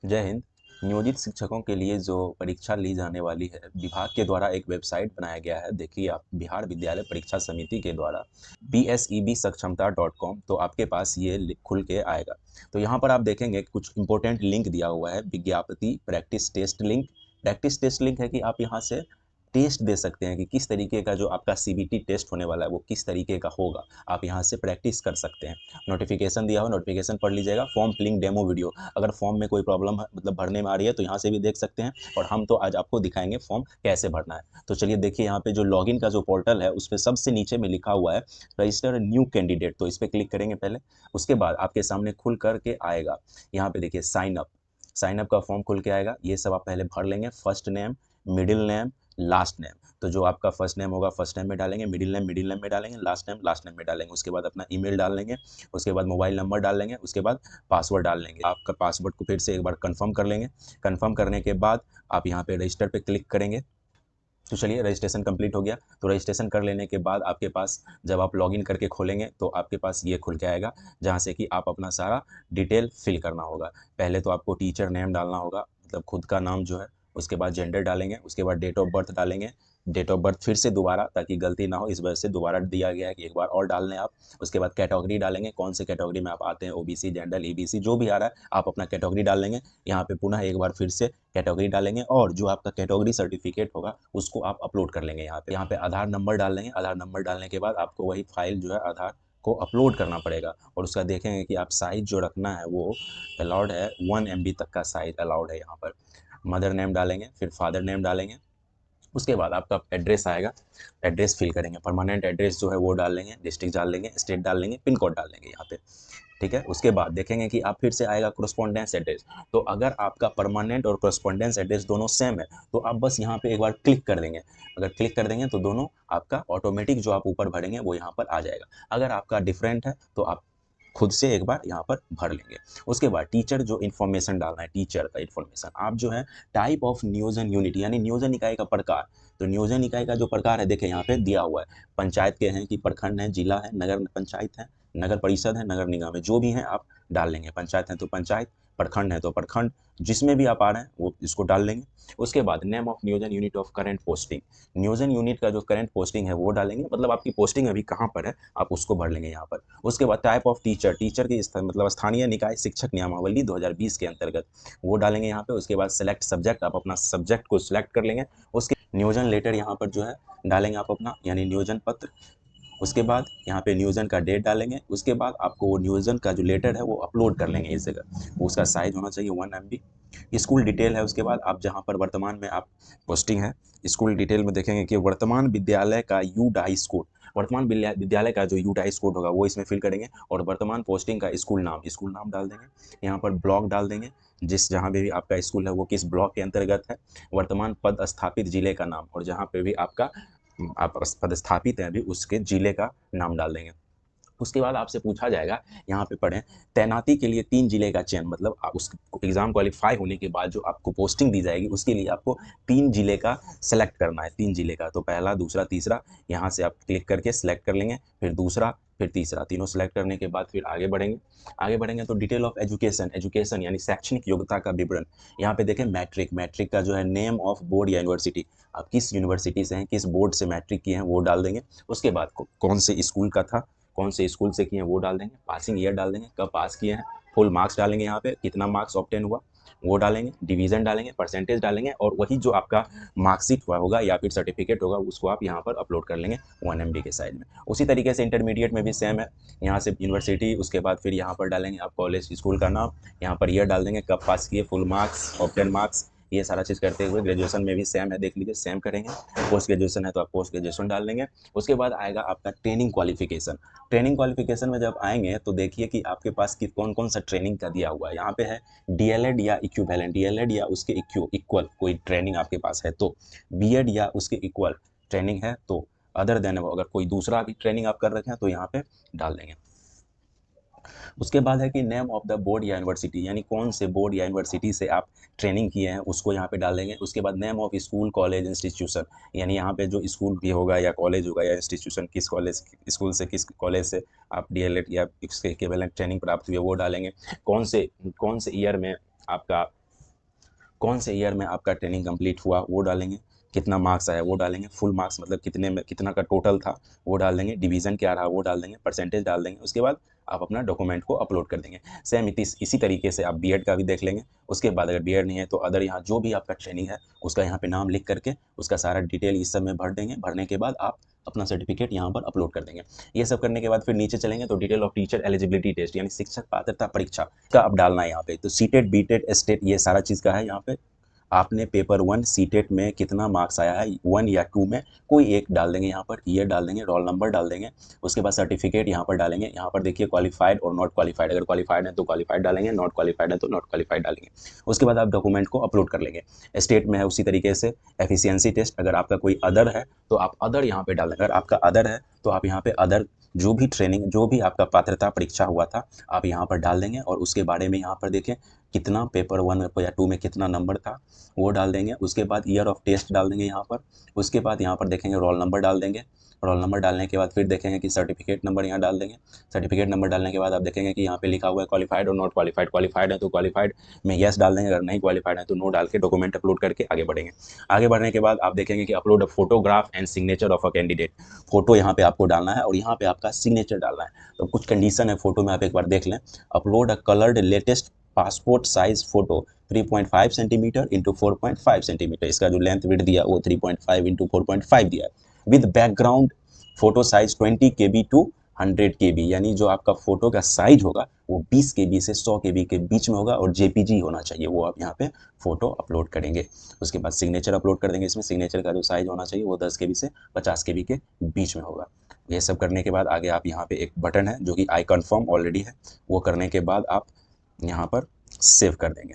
जय हिंद। नियोजित शिक्षकों के लिए जो परीक्षा ली जाने वाली है, विभाग के द्वारा एक वेबसाइट बनाया गया है। देखिए आप, बिहार विद्यालय परीक्षा समिति के द्वारा PSEBsakshamta.com, तो आपके पास ये खुल के आएगा। तो यहाँ पर आप देखेंगे कुछ इंपॉर्टेंट लिंक दिया हुआ है। विज्ञापति प्रैक्टिस टेस्ट लिंक है कि आप यहाँ से टेस्ट दे सकते हैं कि किस तरीके का जो आपका CBT टेस्ट होने वाला है वो किस तरीके का होगा। आप यहाँ से प्रैक्टिस कर सकते हैं। नोटिफिकेशन दिया हो, नोटिफिकेशन पढ़ लीजिएगा। फॉर्म फिलिंग डेमो वीडियो, अगर फॉर्म में कोई प्रॉब्लम है, मतलब भरने में आ रही है, तो यहाँ से भी देख सकते हैं। और हम तो आज आपको दिखाएंगे फॉर्म कैसे भरना है। तो चलिए देखिए, यहाँ पे जो लॉगिन का जो पोर्टल है उस पर सबसे नीचे में लिखा हुआ है रजिस्टर न्यू कैंडिडेट। तो इस पर क्लिक करेंगे पहले। उसके बाद आपके सामने खुल करके आएगा, यहाँ पे देखिए साइन अप का फॉर्म खुल के आएगा। ये सब आप पहले भर लेंगे। First name, middle name, last name. तो जो आपका फर्स्ट नेम होगा फर्स्ट नेम में डालेंगे, मिडिल नेम में डालेंगे, लास्ट नेम में डालेंगे। उसके बाद अपना ईमेल डाल लेंगे, उसके बाद मोबाइल नंबर डाल लेंगे, उसके बाद पासवर्ड डाल लेंगे। आपका पासवर्ड को फिर से एक बार कंफर्म कर लेंगे। कंफर्म करने के बाद आप यहाँ पे रजिस्टर पे क्लिक करेंगे। तो चलिए, रजिस्ट्रेशन कंप्लीट हो गया। तो रजिस्ट्रेशन कर लेने के बाद आपके पास, जब आप लॉगिन करके खोलेंगे तो आपके पास ये खुल के आएगा, जहाँ से कि आप अपना सारा डिटेल फिल करना होगा। पहले तो आपको टीचर नेम डालना होगा, मतलब खुद का नाम जो है। उसके बाद जेंडर डालेंगे, उसके बाद डेट ऑफ बर्थ डालेंगे। डेट ऑफ बर्थ फिर से दोबारा, ताकि गलती ना हो इस वजह से दोबारा दिया गया है कि एक बार और डाल लें आप। उसके बाद कैटेगरी डालेंगे, कौन से कैटेगरी में आप आते हैं, OBC, जनरल, EBC, जो भी आ रहा है आप अपना कैटेगरी डाल लेंगे। यहाँ पे पुनः एक बार फिर से कैटेगरी डालेंगे, और जो आपका कैटेगरी सर्टिफिकेट होगा उसको आप अपलोड कर लेंगे। यहाँ पे आधार नंबर डाल लेंगे। आधार नंबर डालने के बाद आपको वही फाइल जो है आधार को अपलोड करना पड़ेगा। और उसका देखेंगे कि आप साइज जो रखना है वो अलाउड है, 1 MB तक का साइज अलाउड है यहाँ पर। मदर नेम डालेंगे, फिर फादर नेम डालेंगे। उसके बाद आपका एड्रेस आएगा, एड्रेस फिल करेंगे। परमानेंट एड्रेस जो है वो डाल लेंगे, डिस्ट्रिक्ट डाल लेंगे, स्टेट डाल लेंगे, पिन कोड डाल लेंगे यहाँ पे। ठीक है। उसके बाद देखेंगे कि आप फिर से आएगा कोरस्पॉन्डेंस एड्रेस। तो अगर आपका परमानेंट और कोरस्पॉन्डेंस एड्रेस दोनों सेम है तो आप बस यहाँ पे एक बार क्लिक कर देंगे। अगर क्लिक कर देंगे तो दोनों आपका ऑटोमेटिक जो आप ऊपर भरेंगे वो यहाँ पर आ जाएगा। अगर आपका डिफरेंट है तो आप खुद से एक बार यहाँ पर भर लेंगे। उसके बाद टीचर जो इन्फॉर्मेशन डालना है, टीचर का इन्फॉर्मेशन आप जो है, टाइप ऑफ नियोजन यूनिट यानी नियोजन इकाई का प्रकार। तो नियोजन इकाई का जो प्रकार है देखें यहाँ पे दिया हुआ है। पंचायत के हैं कि प्रखंड है, जिला है, नगर पंचायत है, नगर परिषद है, नगर निगम है, जो भी है आप डाल लेंगे। पंचायत है तो पंचायत, प्रखंड है तो प्रखंड, जिसमें भी आप आ रहे हैं वो इसको डाल लेंगे। उसके बाद नेम ऑफ नियोजन यूनिट ऑफ करंट पोस्टिंग, नियोजन यूनिट का जो करंट पोस्टिंग है वो डालेंगे, मतलब आपकी पोस्टिंग अभी कहाँ पर है आप उसको भर लेंगे यहाँ पर। उसके बाद टाइप ऑफ टीचर, टीचर की मतलब स्थानीय निकाय शिक्षक नियमावली 2020 के अंतर्गत, वो डालेंगे यहाँ पे। उसके बाद सेलेक्ट सब्जेक्ट, आप अपना सब्जेक्ट को सिलेक्ट कर लेंगे। उसके नियोजन लेटर यहाँ पर जो है डालेंगे आप अपना, यानी नियोजन पत्र। उसके बाद यहाँ पे नियोजन का डेट डालेंगे। उसके बाद आपको वो नियोजन का जो लेटर है वो अपलोड कर लेंगे इस जगह। उसका साइज होना चाहिए 1 MB। स्कूल डिटेल है, उसके बाद आप जहाँ पर वर्तमान में आप पोस्टिंग है, स्कूल डिटेल में देखेंगे कि वर्तमान विद्यालय का UDAIS कोड, वर्तमान विद्यालय का जो UDAIS कोड होगा वो इसमें फिल करेंगे। और वर्तमान पोस्टिंग का स्कूल नाम डाल देंगे। यहाँ पर ब्लॉक डाल देंगे, जिस जहाँ पे भी आपका स्कूल है वो किस ब्लॉक के अंतर्गत है। वर्तमान पद स्थापित जिले का नाम, और जहाँ पे भी आपका आप पदस्थापित हैं अभी उसके जिले का नाम डाल देंगे। उसके बाद आपसे पूछा जाएगा, यहाँ पे पढ़ें, तैनाती के लिए 3 जिले का चयन, मतलब उस एग्जाम क्वालिफाई होने के बाद जो आपको पोस्टिंग दी जाएगी उसके लिए आपको 3 जिले का सेलेक्ट करना है। 3 जिले का, तो पहला, दूसरा, तीसरा, यहाँ से आप क्लिक करके सिलेक्ट कर लेंगे। फिर दूसरा, फिर तीसरा, तीनों सेलेक्ट करने के बाद फिर आगे बढ़ेंगे। आगे बढ़ेंगे तो डिटेल ऑफ एजुकेशन, एजुकेशन यानी शैक्षणिक योग्यता का विवरण। यहाँ पे देखें मैट्रिक, मैट्रिक का जो है नेम ऑफ बोर्ड या यूनिवर्सिटी, आप किस यूनिवर्सिटी से हैं, किस बोर्ड से मैट्रिक किए हैं वो डाल देंगे। उसके बाद कौन से स्कूल का था, कौन से स्कूल से किए हैं वो डाल देंगे। पासिंग ईयर डाल देंगे, कब पास किए हैं। फुल मार्क्स डालेंगे, यहाँ पे कितना मार्क्स ऑब्टेन हुआ वो डालेंगे। डिवीजन डालेंगे, परसेंटेज डालेंगे, और वही जो आपका मार्कशीट हुआ होगा या फिर सर्टिफिकेट होगा उसको आप यहाँ पर अपलोड कर लेंगे 1 MB के साइज में। उसी तरीके से इंटरमीडिएट में भी सेम है। यहाँ से यूनिवर्सिटी, उसके बाद फिर यहाँ पर डालेंगे आप कॉलेज स्कूल का नाम, यहाँ पर ईयर डाल देंगे, कब पास किए, फुल मार्क्स, ऑब्टेन मार्क्स, ये सारा चीज़ करते हुए। ग्रेजुएशन में भी सेम है, देख लीजिए सेम करेंगे। पोस्ट ग्रेजुएशन है तो आप पोस्ट ग्रेजुएशन डाल देंगे। उसके बाद आएगा आपका ट्रेनिंग क्वालिफिकेशन। ट्रेनिंग क्वालिफिकेशन में जब आएंगे तो देखिए कि आपके पास कौन कौन सा ट्रेनिंग का दिया हुआ है। यहाँ पे है DLED या इक्विवेलेंट, DLED या उसके इक्वल कोई ट्रेनिंग आपके पास है तो, B.Ed या उसके इक्वल ट्रेनिंग है तो, अदर देन अगर कोई दूसरा भी ट्रेनिंग आप कर रखे हैं तो यहाँ पे डाल देंगे। उसके बाद है कि नेम ऑफ द बोर्ड या यूनिवर्सिटी, यानी कौन से बोर्ड या यूनिवर्सिटी से आप ट्रेनिंग किए हैं उसको यहाँ पे डाल देंगे। उसके बाद name of school college institution, यानी यहाँ पे जो स्कूल भी होगा या कॉलेज होगा या इंस्टीट्यूशन, किस कॉलेज स्कूल से किस कॉलेज से आप DLED या इसके इक्विवेलेंट ट्रेनिंग प्राप्त हुई है वो डालेंगे। कौन से ईयर में आपका कौन से ईयर में आपका ट्रेनिंग कंप्लीट हुआ वो डालेंगे, कितना मार्क्स आया वो डालेंगे, फुल मार्क्स मतलब कितने में कितना का टोटल था वो डाल देंगे, डिवीज़न क्या रहा वो डाल देंगे, परसेंटेज डाल देंगे। उसके बाद आप अपना डॉक्यूमेंट को अपलोड कर देंगे। सेम इसी तरीके से आप बीएड का भी देख लेंगे। उसके बाद अगर बीएड नहीं है तो अदर यहाँ जो भी आपका ट्रेनिंग है उसका यहाँ पे नाम लिख करके उसका सारा डिटेल इस सब में भर देंगे। भरने के बाद आप अपना सर्टिफिकेट यहाँ पर अपलोड कर देंगे। ये सब करने के बाद फिर नीचे चलेंगे तो detail of teacher eligibility test यानी शिक्षक पात्रता परीक्षा का आप डालना है यहाँ पे। तो सीटेट, बीटेट, एस्टेट ये सारा चीज़ का है यहाँ पे। आपने पेपर 1 सीटेट में कितना मार्क्स आया है 1 या 2 में, कोई एक डाल देंगे यहाँ पर, ईयर डाल देंगे, रोल नंबर डाल देंगे। उसके बाद सर्टिफिकेट यहाँ पर डालेंगे। यहाँ पर देखिए क्वालिफाइड और नॉट क्वालिफाइड, अगर क्वालिफाइड है तो क्वालिफाइड डालेंगे, नॉट क्वालिफाइड है तो नॉट क्वालिफाइड डालेंगे। उसके बाद आप डॉक्यूमेंट को अपलोड कर लेंगे। स्टेट में है उसी तरीके से एफिशिएंसी टेस्ट, अगर आपका कोई अदर है तो आप अदर यहाँ पे डालें। अगर आपका अदर है तो आप यहाँ पे अदर जो भी ट्रेनिंग जो भी आपका पात्रता परीक्षा हुआ था आप यहाँ पर डाल देंगे और उसके बारे में यहाँ पर देखें कितना पेपर 1 या 2 में कितना नंबर था वो डाल देंगे। उसके बाद ईयर ऑफ टेस्ट डाल देंगे यहाँ पर। उसके बाद यहाँ पर देखेंगे रोल नंबर डाल देंगे। रोल नंबर डालने के बाद फिर देखेंगे कि सर्टिफिकेट नंबर यहाँ डाल देंगे। सर्टिफिकेट नंबर डालने के बाद आप देखेंगे कि यहाँ पे लिखा हुआ है क्वालिफाइड और नॉट क्वालिफाइड। क्वालिफाइड है तो क्वालिफाइड में येस डाल देंगे, अगर नहीं क्वालिफाइड है तो नो डाल के डॉक्यूमेंट अपलोड करके आगे बढ़ेंगे। आगे बढ़ने के बाद आप देखेंगे कि upload a photograph and signature of a candidate. Photo यहाँ पे आपको डालना है और यहाँ पे आपका सिग्नेचर डालना है। तो कुछ कंडीशन है फोटो में, आप एक बार देख लें। अपलोड अ coloured latest passport size photo 3.5 centimetre into 4.5 centimetre, इसका जो लेंथ विड्थ दिया वो 3.5 इंटू 4.5 दिया है। With background photo size 20 KB to 100 KB, यानी जो आपका फोटो का साइज होगा वो 20 KB से 100 KB के बीच में होगा और JPG होना चाहिए, वो आप यहाँ पे फोटो अपलोड करेंगे। उसके बाद सिग्नेचर अपलोड कर देंगे। इसमें सिग्नेचर का जो साइज होना चाहिए वो 10 KB से 50 KB के बीच में होगा। ये सब करने के बाद आगे आप यहाँ पे एक बटन है जो कि आई कन्फर्म ऑलरेडी है, वो करने के बाद आप यहाँ पर सेव कर देंगे।